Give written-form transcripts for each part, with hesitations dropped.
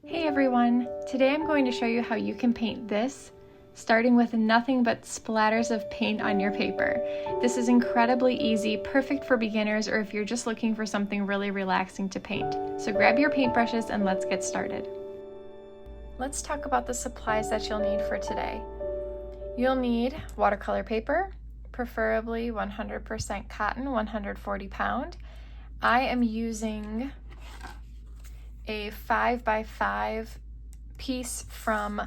Hey everyone! Today I'm going to show you how you can paint this, starting with nothing but splatters of paint on your paper. This is incredibly easy, perfect for beginners or if you're just looking for something really relaxing to paint. So grab your paintbrushes and let's get started. Let's talk about the supplies that you'll need for today. You'll need watercolor paper, preferably 100% cotton, 140 pound. I am using a 5x5 piece from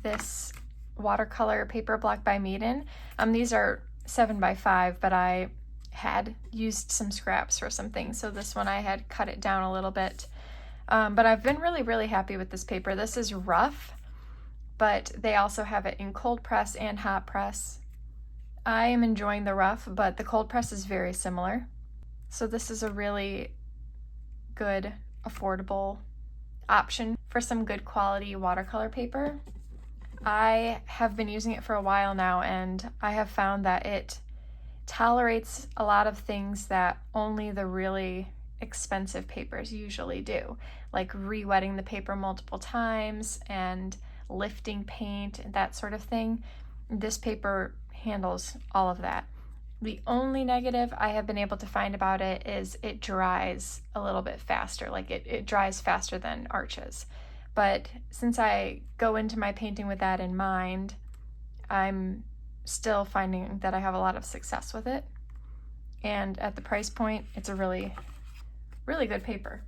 this watercolor paper block by Meeden. These are 7x5, but I had used some scraps for some things, so this one I had cut it down a little bit. But I've been really happy with this paper. This is rough, but they also have it in cold press and hot press. I am enjoying the rough, but the cold press is very similar. So this is a really good, affordable option for some good quality watercolor paper. I have been using it for a while now and I have found that it tolerates a lot of things that only the really expensive papers usually do, like re-wetting the paper multiple times and lifting paint, that sort of thing. This paper handles all of that. The only negative I have been able to find about it is it dries a little bit faster, like it dries faster than arches. But since I go into my painting with that in mind, I'm still finding that I have a lot of success with it. And at the price point, it's a really good paper.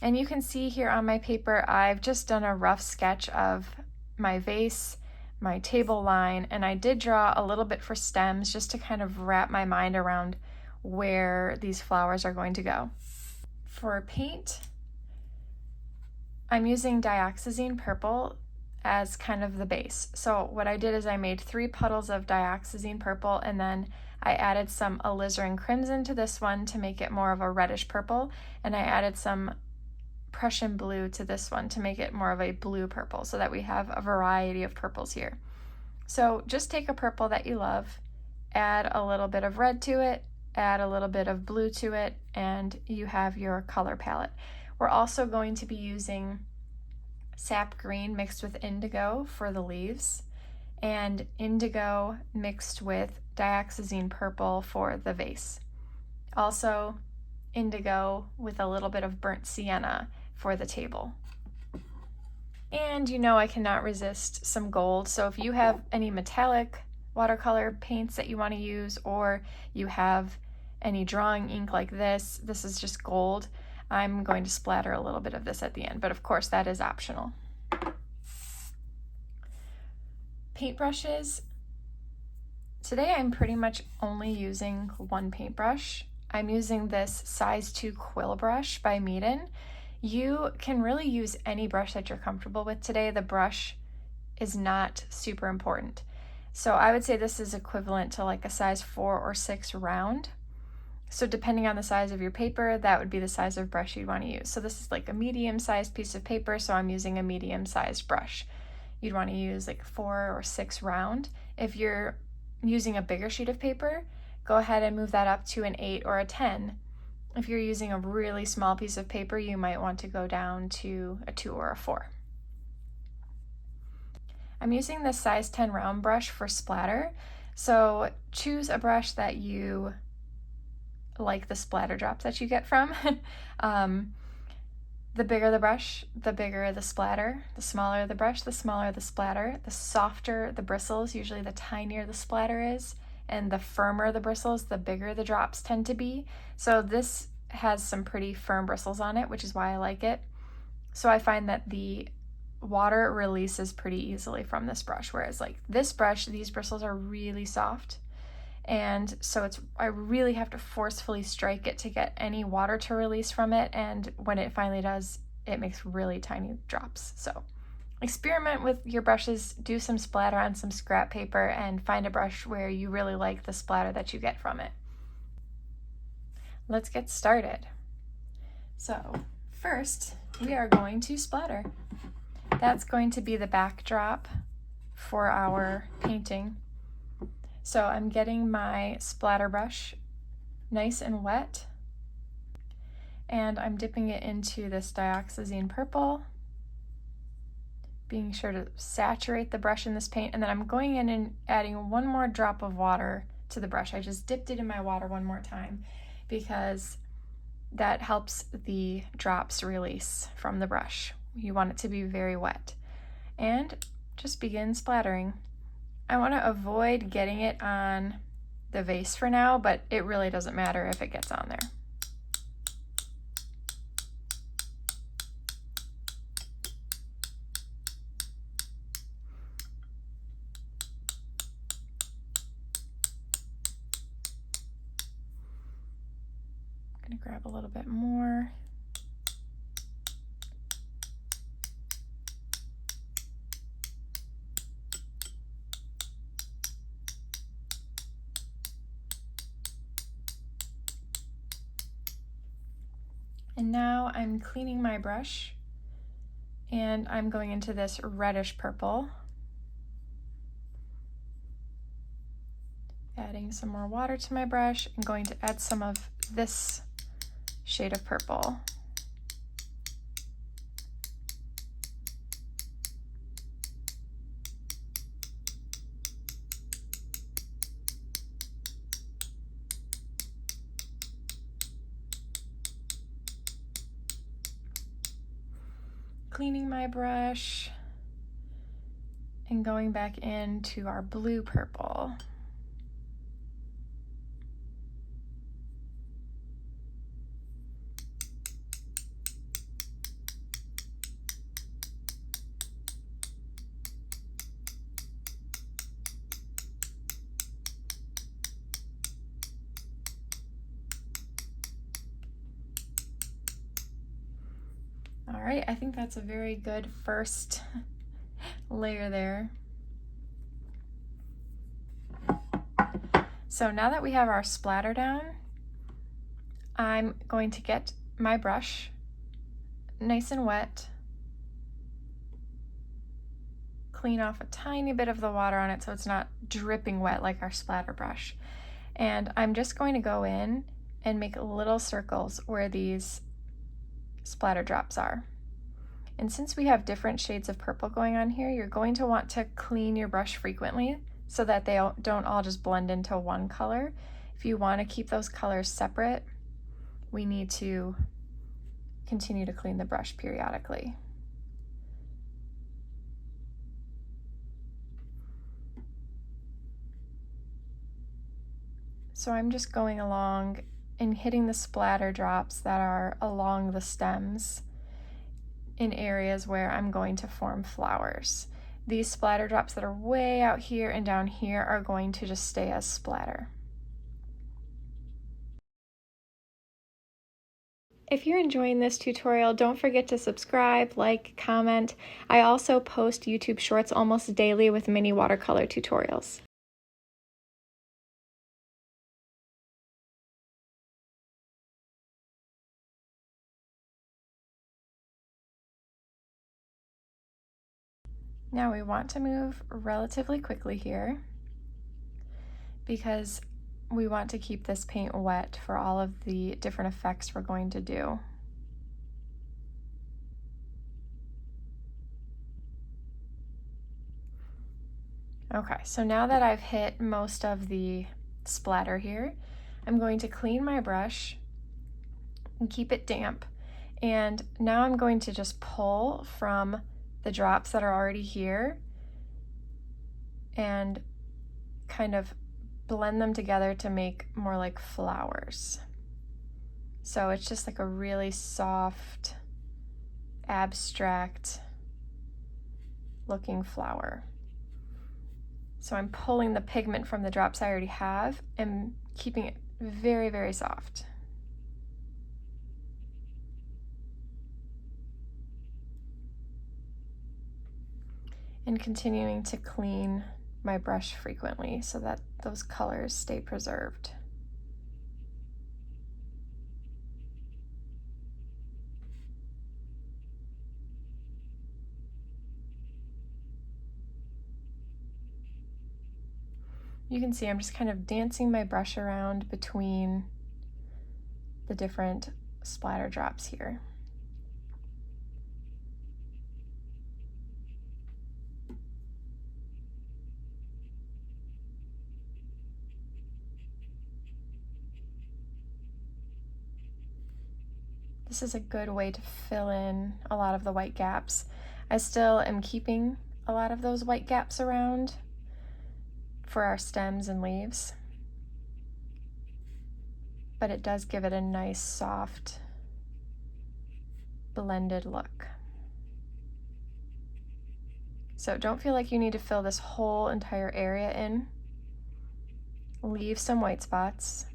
And you can see here on my paper, I've just done a rough sketch of my vase, my table line, and I did draw a little bit for stems just to kind of wrap my mind around where these flowers are going to go. For paint, I'm using Dioxazine Purple as kind of the base. So what I did is I made 3 puddles of Dioxazine Purple and then I added some Alizarin Crimson to this one to make it more of a reddish purple, and I added some Prussian Blue to this one to make it more of a blue purple so that we have a variety of purples here. So just take a purple that you love, add a little bit of red to it, add a little bit of blue to it, and you have your color palette. We're also going to be using Sap Green mixed with Indigo for the leaves, and Indigo mixed with Dioxazine Purple for the vase. Also Indigo with a little bit of burnt sienna for the table. And you know I cannot resist some gold, so if you have any metallic watercolor paints that you want to use, or you have any drawing ink like this is just gold. I'm going to splatter a little bit of this at the end, but of course that is optional. Paintbrushes. Today I'm pretty much only using one paintbrush. I'm using this size 2 quill brush by Meeden. You can really use any brush that you're comfortable with today. The brush is not super important. So I would say this is equivalent to like a size 4 or 6 round. So depending on the size of your paper, that would be the size of brush you'd want to use. So this is like a medium-sized piece of paper, so I'm using a medium-sized brush. You'd want to use like 4 or 6 round. If you're using a bigger sheet of paper, go ahead and move that up to an 8 or a 10. If you're using a really small piece of paper, you might want to go down to a 2 or a 4. I'm using this size 10 round brush for splatter. So choose a brush that you like the splatter drops that you get from. The bigger the brush, the bigger the splatter. The smaller the brush, the smaller the splatter. The softer the bristles, usually the tinier the splatter is. And the firmer the bristles, the bigger the drops tend to be. So this has some pretty firm bristles on it, which is why I like it. So I find that the water releases pretty easily from this brush, whereas like this brush, these bristles are really soft. And so I really have to forcefully strike it to get any water to release from it. And when it finally does, it makes really tiny drops. So experiment with your brushes, do some splatter on some scrap paper, and find a brush where you really like the splatter that you get from it. Let's get started. So first, we are going to splatter. That's going to be the backdrop for our painting. So I'm getting my splatter brush nice and wet, and I'm dipping it into this Dioxazine Purple being sure to saturate the brush in this paint, and then I'm going in and adding one more drop of water to the brush. I just dipped it in my water one more time because that helps the drops release from the brush. You want it to be very wet. And just begin splattering. I want to avoid getting it on the vase for now, but it really doesn't matter if it gets on there. I'm going to grab a little bit more. And now I'm cleaning my brush and I'm going into this reddish purple. Adding some more water to my brush. I'm going to add some of this shade of purple. Cleaning my brush and going back into our blue purple. All right, I think that's a very good first layer there. So now that we have our splatter down, I'm going to get my brush nice and wet, clean off a tiny bit of the water on it so it's not dripping wet like our splatter brush. And I'm just going to go in and make little circles where these splatter drops are. And since we have different shades of purple going on here, you're going to want to clean your brush frequently so that they don't all just blend into one color. If you want to keep those colors separate, we need to continue to clean the brush periodically. So I'm just going along and hitting the splatter drops that are along the stems in areas where I'm going to form flowers. These splatter drops that are way out here and down here are going to just stay as splatter. If you're enjoying this tutorial, don't forget to subscribe, like, comment. I also post YouTube shorts almost daily with mini watercolor tutorials. Now we want to move relatively quickly here because we want to keep this paint wet for all of the different effects we're going to do. Okay, so now that I've hit most of the splatter here, I'm going to clean my brush and keep it damp. And now I'm going to just pull from the drops that are already here and kind of blend them together to make more like flowers. So it's just like a really soft, abstract looking flower. So I'm pulling the pigment from the drops I already have and keeping it very, very soft. And continuing to clean my brush frequently so that those colors stay preserved. You can see I'm just kind of dancing my brush around between the different splatter drops here. This is a good way to fill in a lot of the white gaps. I still am keeping a lot of those white gaps around for our stems and leaves, but it does give it a nice soft blended look. So don't feel like you need to fill this whole entire area in. Leave some white spots.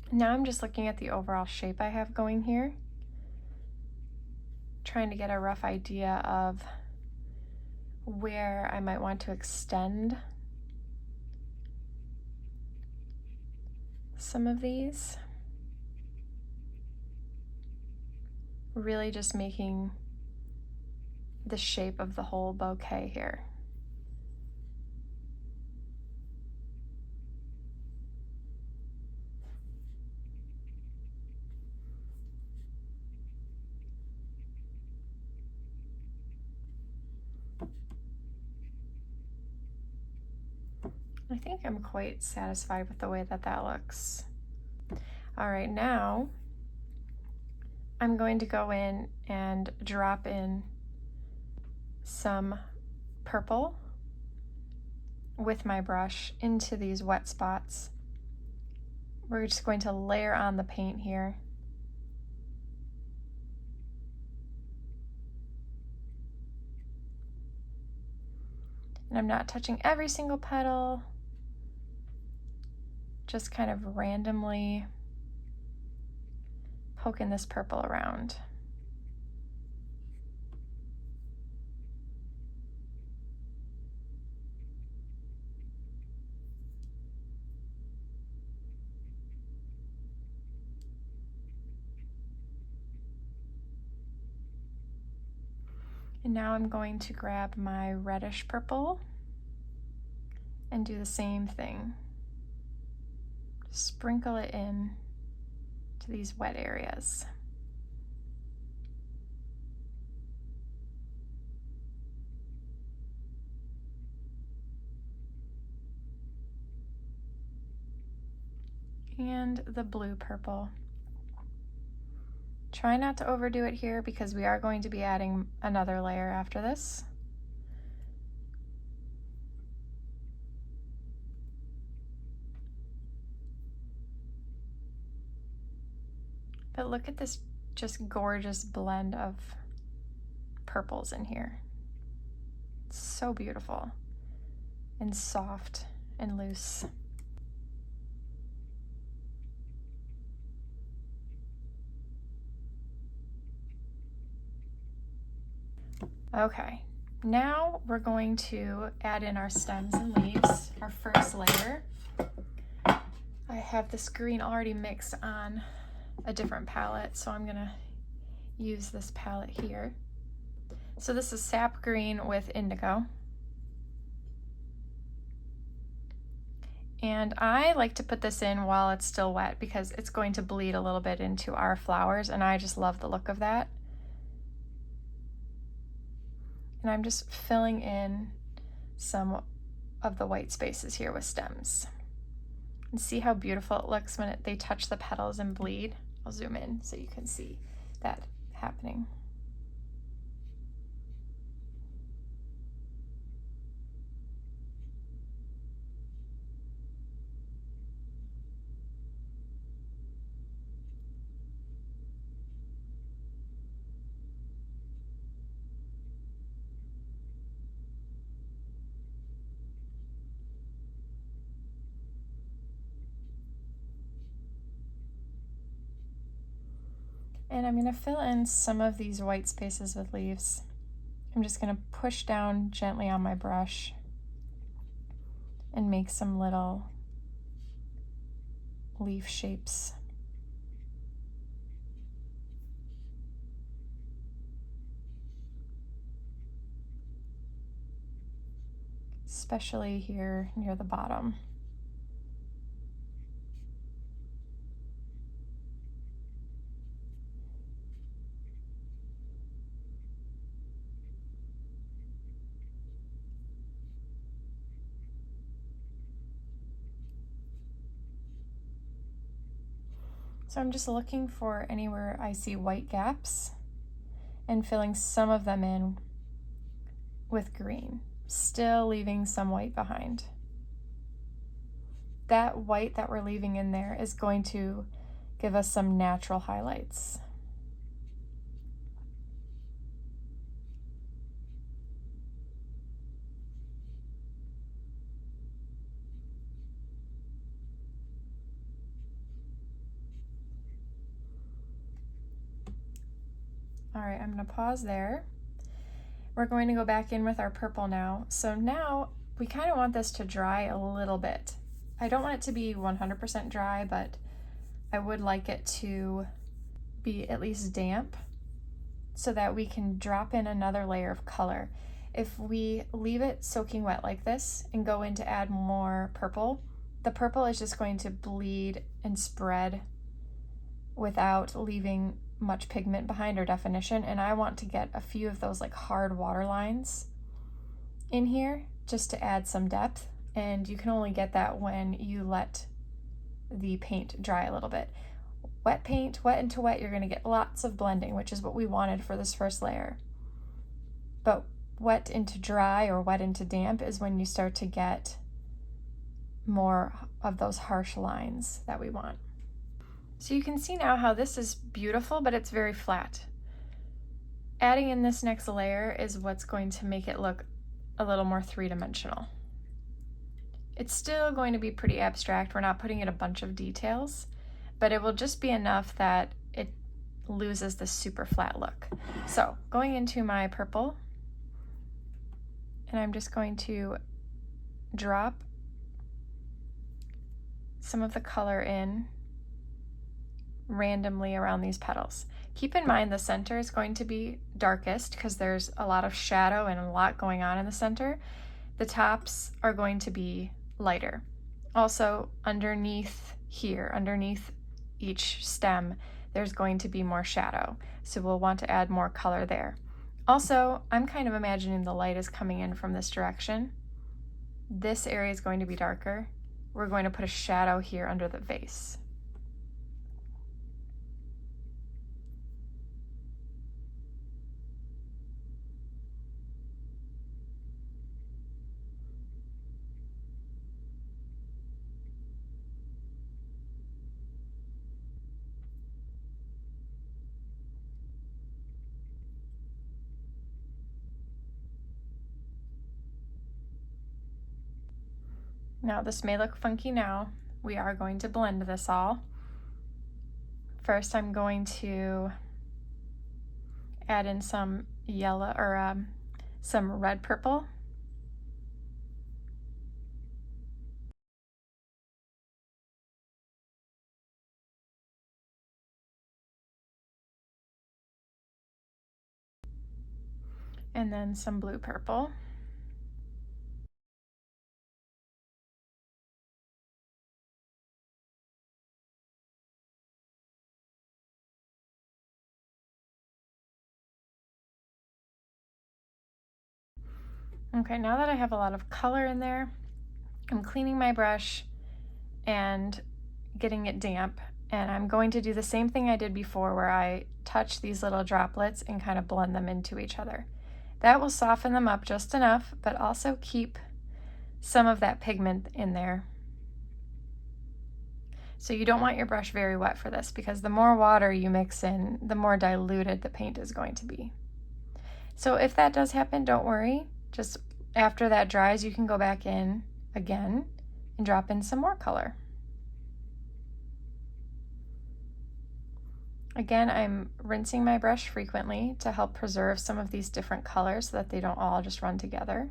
Now I'm just looking at the overall shape I have going here, trying to get a rough idea of where I might want to extend some of these. Really just making the shape of the whole bouquet here. I think I'm quite satisfied with the way that that looks. All right, now I'm going to go in and drop in some purple with my brush into these wet spots. We're just going to layer on the paint here. And I'm not touching every single petal, just kind of randomly poking this purple around. And now I'm going to grab my reddish purple and do the same thing. Sprinkle it in to these wet areas. And the blue purple. Try not to overdo it here because we are going to be adding another layer after this. But look at this just gorgeous blend of purples in here. It's so beautiful and soft and loose. Okay, now we're going to add in our stems and leaves, our first layer. I have this green already mixed on a different palette, so I'm gonna use this palette here. So this is Sap Green with Indigo. And I like to put this in while it's still wet because it's going to bleed a little bit into our flowers, and I just love the look of that. And I'm just filling in some of the white spaces here with stems. And see how beautiful it looks when they touch the petals and bleed? I'll zoom in so you can see that happening. And I'm going to fill in some of these white spaces with leaves. I'm just going to push down gently on my brush and make some little leaf shapes. Especially here near the bottom. So I'm just looking for anywhere I see white gaps and filling some of them in with green, still leaving some white behind. That white that we're leaving in there is going to give us some natural highlights. All right, I'm going to pause there. We're going to go back in with our purple now. So now we kind of want this to dry a little bit. I don't want it to be 100% dry, but I would like it to be at least damp so that we can drop in another layer of color. If we leave it soaking wet like this and go in to add more purple, the purple is just going to bleed and spread without leaving much pigment behind or definition, and I want to get a few of those like hard water lines in here just to add some depth, and you can only get that when you let the paint dry a little bit. Wet paint, wet into wet, you're going to get lots of blending, which is what we wanted for this first layer. But wet into dry or wet into damp is when you start to get more of those harsh lines that we want. So you can see now how this is beautiful, but it's very flat. Adding in this next layer is what's going to make it look a little more three-dimensional. It's still going to be pretty abstract. We're not putting in a bunch of details, but it will just be enough that it loses the super flat look. So going into my purple, and I'm just going to drop some of the color in randomly around these petals. Keep in mind the center is going to be darkest because there's a lot of shadow and a lot going on in the center. The tops are going to be lighter. Also, underneath here, underneath each stem, there's going to be more shadow. So we'll want to add more color there. Also, I'm kind of imagining the light is coming in from this direction. This area is going to be darker. We're going to put a shadow here under the vase. Now this may look funky now. We are going to blend this all. First I'm going to add in some yellow or some red purple. And then some blue purple. Okay, now that I have a lot of color in there, I'm cleaning my brush and getting it damp, and I'm going to do the same thing I did before where I touch these little droplets and kind of blend them into each other. That will soften them up just enough, but also keep some of that pigment in there. So you don't want your brush very wet for this because the more water you mix in, the more diluted the paint is going to be. So if that does happen, don't worry. Just after that dries, you can go back in again and drop in some more color. Again, I'm rinsing my brush frequently to help preserve some of these different colors so that they don't all just run together.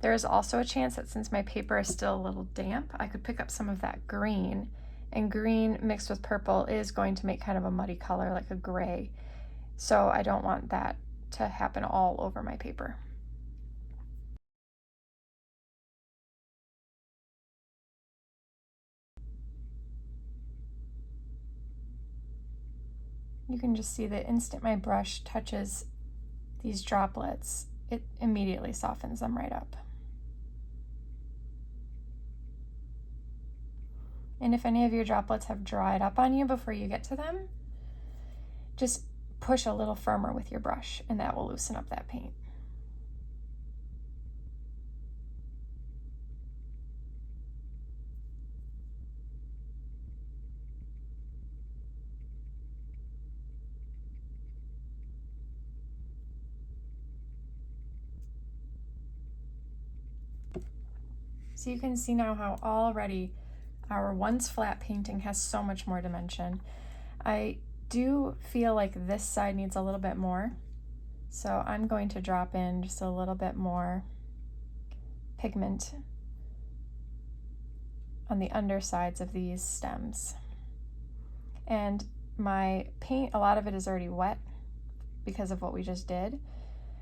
There is also a chance that since my paper is still a little damp, I could pick up some of that green, and green mixed with purple is going to make kind of a muddy color, like a gray. So I don't want that to happen all over my paper. You can just see the instant my brush touches these droplets, it immediately softens them right up. And if any of your droplets have dried up on you before you get to them, just push a little firmer with your brush and that will loosen up that paint. So you can see now how already our once flat painting has so much more dimension. I do feel like this side needs a little bit more, so I'm going to drop in just a little bit more pigment on the undersides of these stems. And my paint, a lot of it is already wet because of what we just did,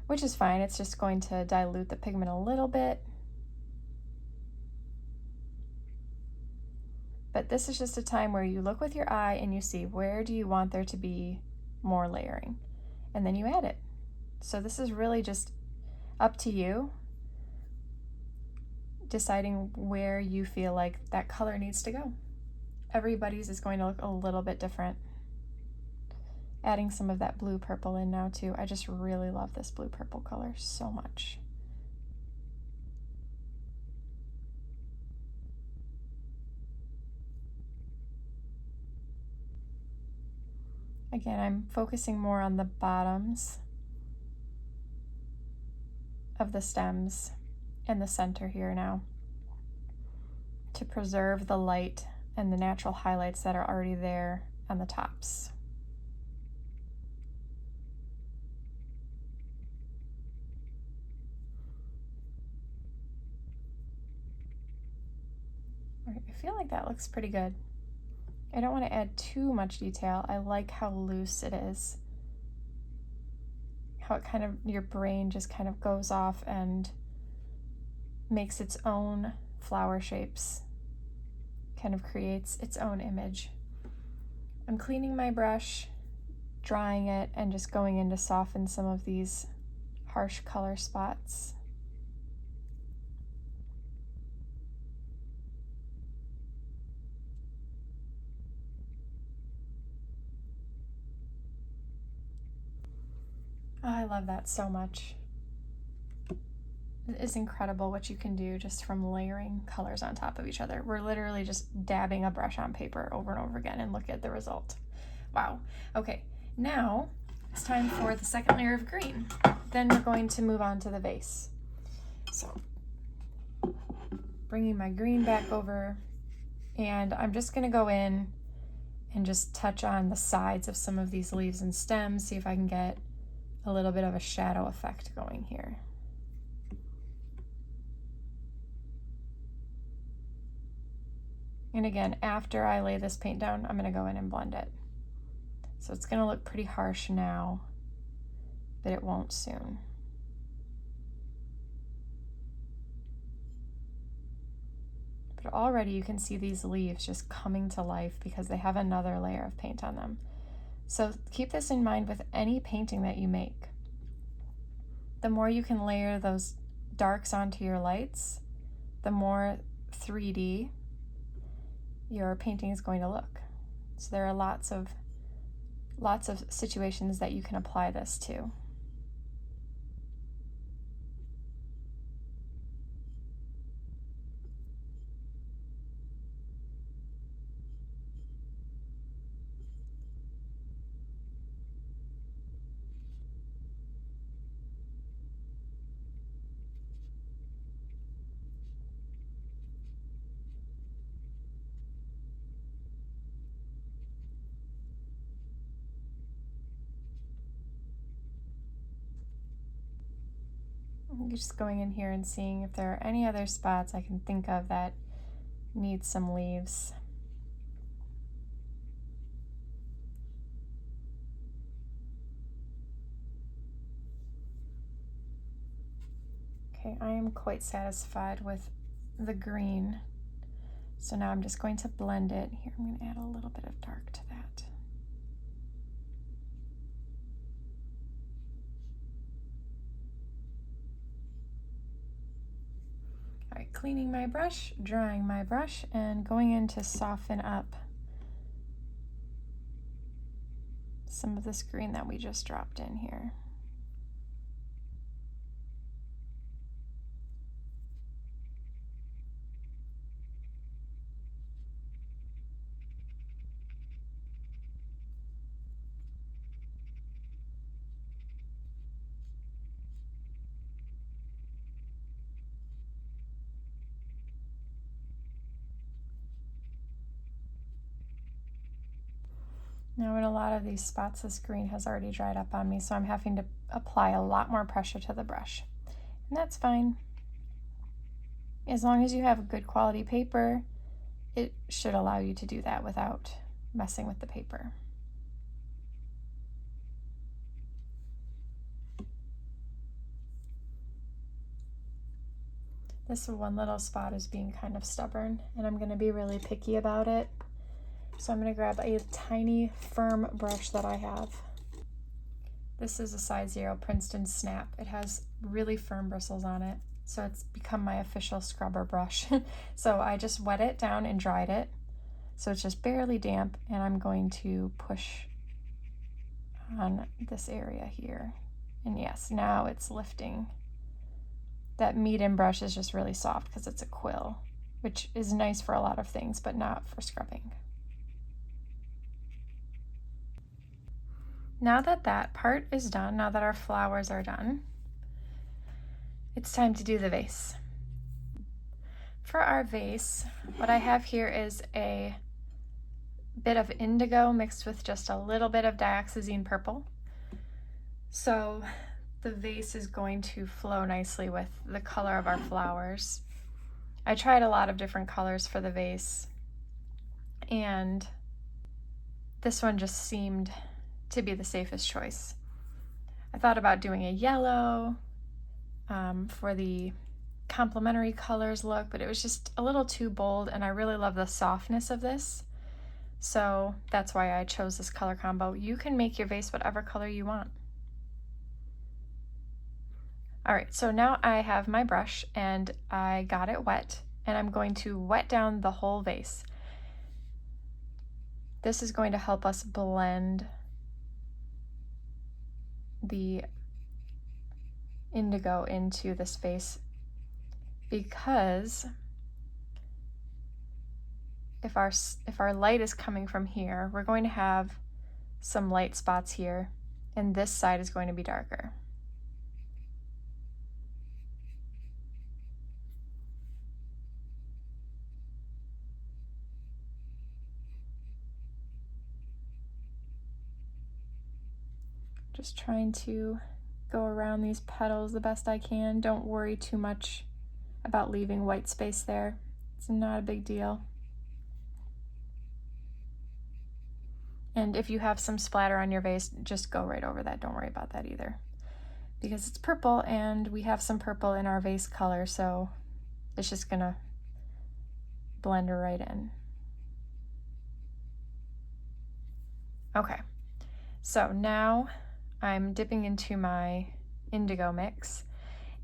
which is fine. It's just going to dilute the pigment a little bit. But this is just a time where you look with your eye and you see where do you want there to be more layering, and then you add it. So this is really just up to you, deciding where you feel like that color needs to go. Everybody's is going to look a little bit different. Adding some of that blue purple in now too. I just really love this blue purple color so much. Again, I'm focusing more on the bottoms of the stems and the center here now to preserve the light and the natural highlights that are already there on the tops. I feel like that looks pretty good. I don't want to add too much detail. I like how loose it is. How it kind of, your brain just kind of goes off and makes its own flower shapes, kind of creates its own image. I'm cleaning my brush, drying it, and just going in to soften some of these harsh color spots. Oh, I love that so much. It is incredible what you can do just from layering colors on top of each other. We're literally just dabbing a brush on paper over and over again and look at the result. Wow. Okay, now it's time for the second layer of green. Then we're going to move on to the vase. So bringing my green back over, and I'm just gonna go in and just touch on the sides of some of these leaves and stems, see if I can get a little bit of a shadow effect going here. And again, after I lay this paint down, I'm gonna go in and blend it. So it's gonna look pretty harsh now, but it won't soon. But already you can see these leaves just coming to life because they have another layer of paint on them. So keep this in mind with any painting that you make. The more you can layer those darks onto your lights, the more 3D your painting is going to look. So there are lots of situations that you can apply this to. I'm just going in here and seeing if there are any other spots I can think of that need some leaves. Okay, I am quite satisfied with the green. So now I'm just going to blend it. Here, I'm going to add a little bit of dark to that. All right, cleaning my brush, drying my brush, and going in to soften up some of this green that we just dropped in here. Now in a lot of these spots, this green has already dried up on me, so I'm having to apply a lot more pressure to the brush. And that's fine. As long as you have good quality paper, it should allow you to do that without messing with the paper. This one little spot is being kind of stubborn, and I'm going to be really picky about it. So I'm going to grab a tiny firm brush that I have. This is a size 0 Princeton Snap. It has really firm bristles on it, so it's become my official scrubber brush. So I just wet it down and dried it, so it's just barely damp, and I'm going to push on this area here. And yes, now it's lifting. That meat-in brush is just really soft because it's a quill, which is nice for a lot of things, but not for scrubbing. Now that that part is done, now that our flowers are done, it's time to do the vase. For our vase, what I have here is a bit of indigo mixed with just a little bit of dioxazine purple. So the vase is going to flow nicely with the color of our flowers. I tried a lot of different colors for the vase, and this one just seemed to be the safest choice. I thought about doing a yellow for the complementary colors look, but it was just a little too bold, and I really love the softness of this. So that's why I chose this color combo. You can make your vase whatever color you want. All right, so now I have my brush and I got it wet, and I'm going to wet down the whole vase. This is going to help us blend the indigo into this vase, because if our light is coming from here, we're going to have some light spots here, and this side is going to be darker. Just trying to go around these petals the best I can. Don't worry too much about leaving white space there. It's not a big deal. And if you have some splatter on your vase, just go right over that. Don't worry about that either, because it's purple and we have some purple in our vase color, so it's just gonna blend right in. Okay, so now I'm dipping into my indigo mix,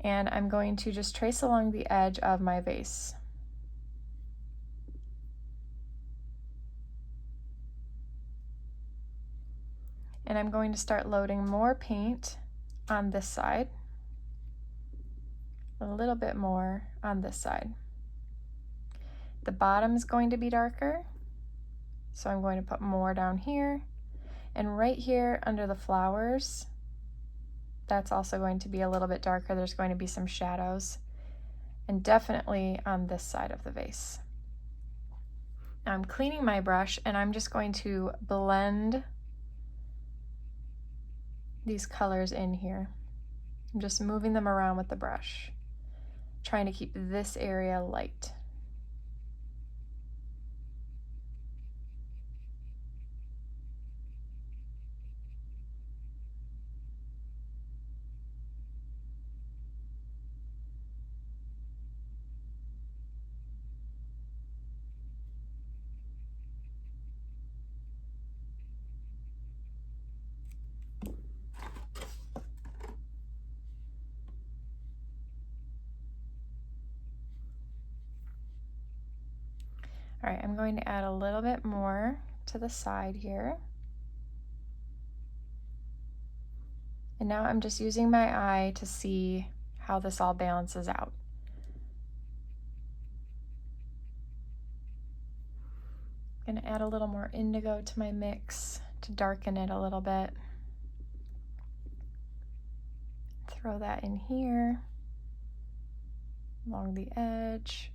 and I'm going to just trace along the edge of my vase. And I'm going to start loading more paint on this side, a little bit more on this side. The bottom is going to be darker, so I'm going to put more down here. And right here under the flowers, that's also going to be a little bit darker. There's going to be some shadows, and definitely on this side of the vase. Now I'm cleaning my brush, and I'm just going to blend these colors in here. I'm just moving them around with the brush, trying to keep this area light. All right, I'm going to add a little bit more to the side here. And now I'm just using my eye to see how this all balances out. I'm gonna add a little more indigo to my mix to darken it a little bit. Throw that in here along the edge.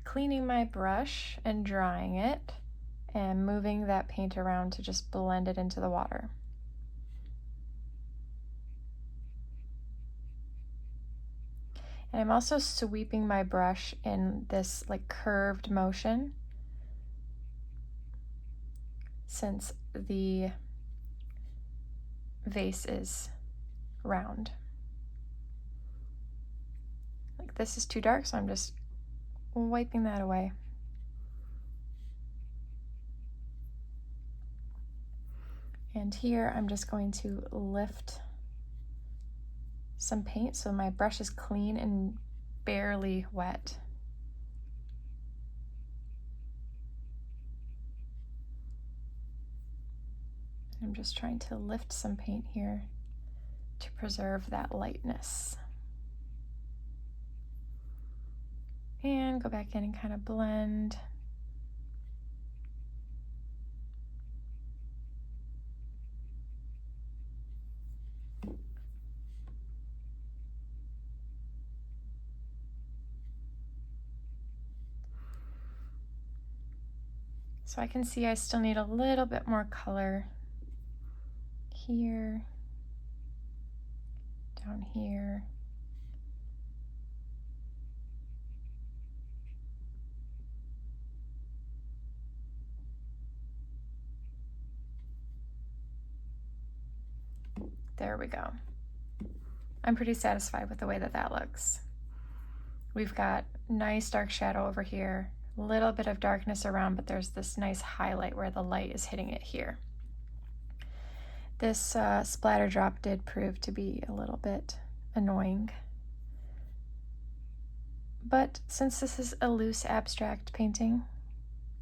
Cleaning my brush and drying it and moving that paint around to just blend it into the water. And I'm also sweeping my brush in this like curved motion, since the vase is round. Like this is too dark, so I'm just wiping that away. And here I'm just going to lift some paint so my brush is clean and barely wet. I'm just trying to lift some paint here to preserve that lightness. And go back in and kind of blend. So I can see I still need a little bit more color here, down here. There we go. I'm pretty satisfied with the way that that looks. We've got nice dark shadow over here, a little bit of darkness around, but there's this nice highlight where the light is hitting it here. This splatter drop did prove to be a little bit annoying. But since this is a loose abstract painting,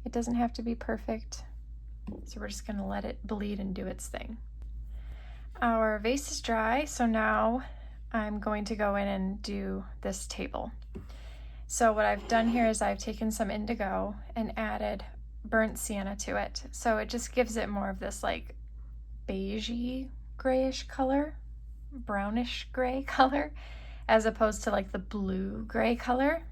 it doesn't have to be perfect. So we're just gonna let it bleed and do its thing. Our vase is dry, so now I'm going to go in and do this table. So what I've done here is I've taken some indigo and added burnt sienna to it. So it just gives it more of this like beigey grayish color, brownish gray color, as opposed to like the blue gray color,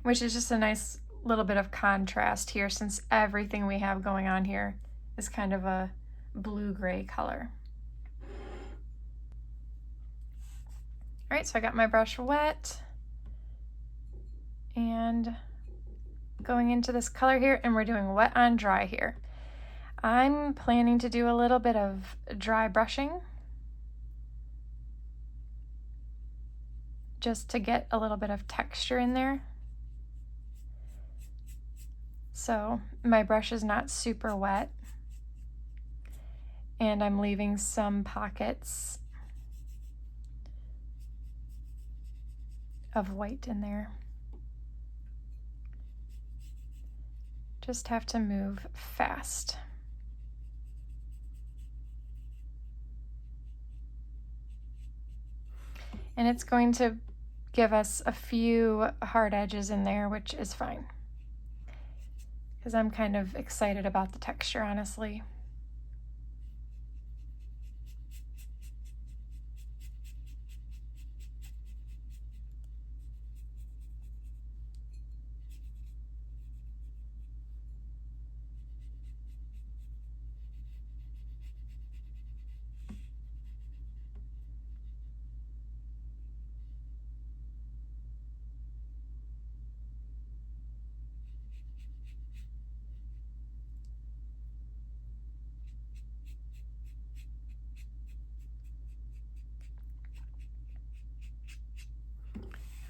which is just a nice little bit of contrast here, since everything we have going on here is kind of a blue-gray color. All right, so I got my brush wet and going into this color here, and we're doing wet on dry here. I'm planning to do a little bit of dry brushing just to get a little bit of texture in there. So my brush is not super wet, and I'm leaving some pockets of white in there. Just have to move fast. And it's going to give us a few hard edges in there, which is fine, because I'm kind of excited about the texture, honestly.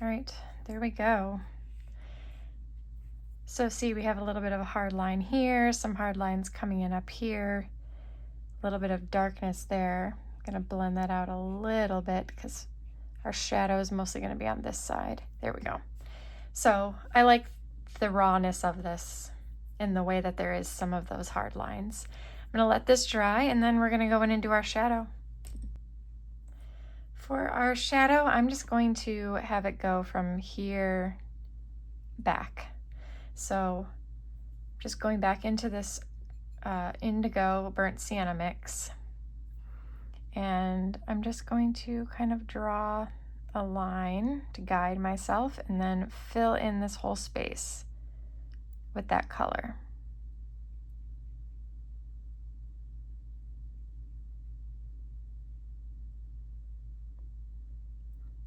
All right, there we go. So see, we have a little bit of a hard line here, some hard lines coming in up here, a little bit of darkness there. I'm gonna blend that out a little bit because Our shadow is mostly going to be on this side. There we go. So I like the rawness of this in the way that there is some of those hard lines. I'm going to let this dry, and then we're going to go in and do our shadow. For our shadow, I'm just going to have it go from here back. So just going back into this Indigo burnt sienna mix, and I'm just going to kind of draw a line to guide myself and then fill in this whole space with that color.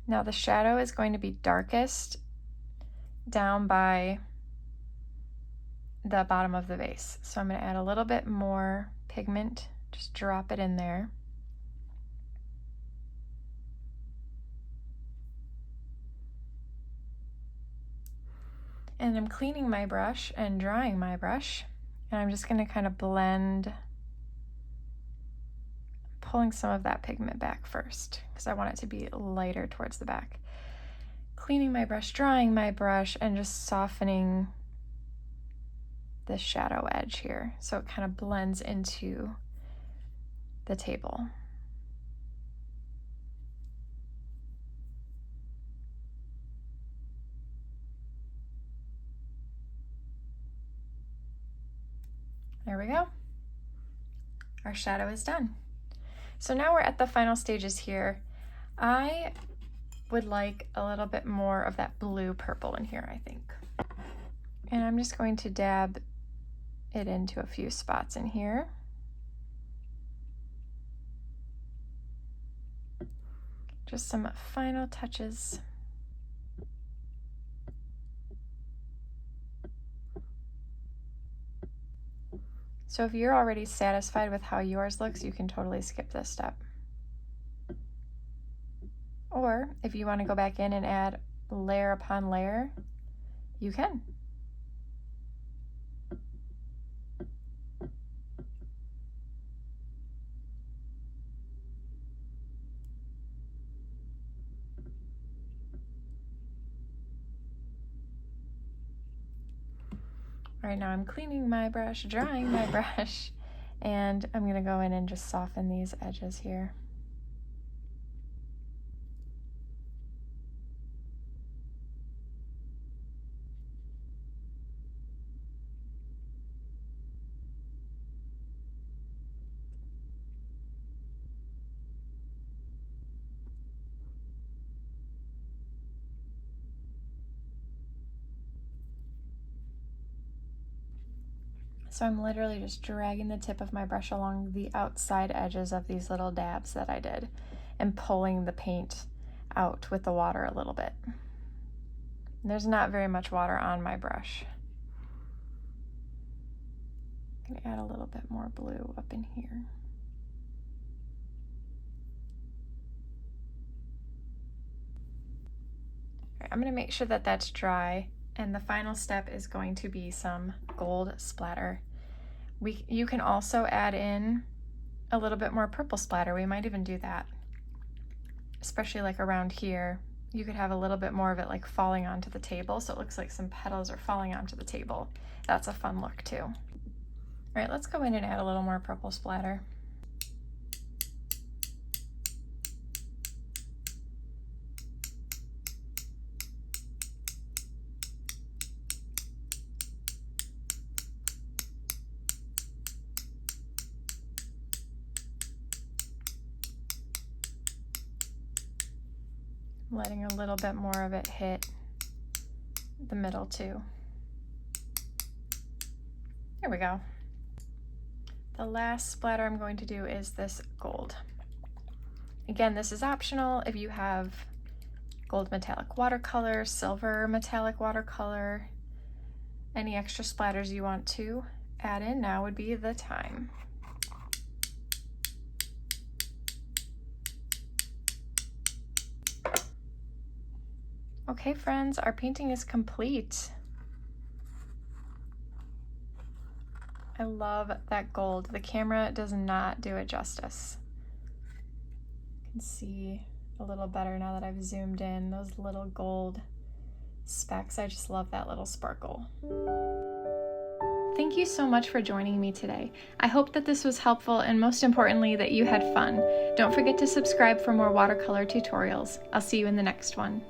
Now the shadow is going to be darkest down by the bottom of the vase. So I'm going to add a little bit more pigment, just drop it in there. And I'm cleaning my brush and drying my brush, and I'm just going to kind of blend, pulling some of that pigment back first because I want it to be lighter towards the back. Cleaning my brush, drying my brush, and just softening this shadow edge here so it kind of blends into the table. There we go. Our shadow is done. So now we're at the final stages here. I would like a little bit more of that blue purple in here, I think. And I'm just going to dab it into a few spots in here. Just some final touches. So if you're already satisfied with how yours looks, you can totally skip this step. Or if you want to go back in and add layer upon layer, you can. All right, now I'm cleaning my brush, drying my brush, and I'm gonna go in and just soften these edges here. So I'm literally just dragging the tip of my brush along the outside edges of these little dabs that I did and pulling the paint out with the water a little bit. And there's not very much water on my brush. I'm gonna add a little bit more blue up in here. All right, I'm gonna make sure that that's dry. And the final step is going to be some gold splatter. You can also add in a little bit more purple splatter. We might even do that, especially like around here. You could have a little bit more of it like falling onto the table, so it looks like some petals are falling onto the table. That's a fun look too. All right, let's go in and add a little more purple splatter. Letting a little bit more of it hit the middle too. There we go. The last splatter I'm going to do is this gold. Again, this is optional. If you have gold metallic watercolor, silver metallic watercolor, any extra splatters you want to add in, now would be the time. Okay, friends, our painting is complete. I love that gold. The camera does not do it justice. You can see a little better now that I've zoomed in. Those little gold specks, I just love that little sparkle. Thank you so much for joining me today. I hope that this was helpful and most importantly that you had fun. Don't forget to subscribe for more watercolor tutorials. I'll see you in the next one.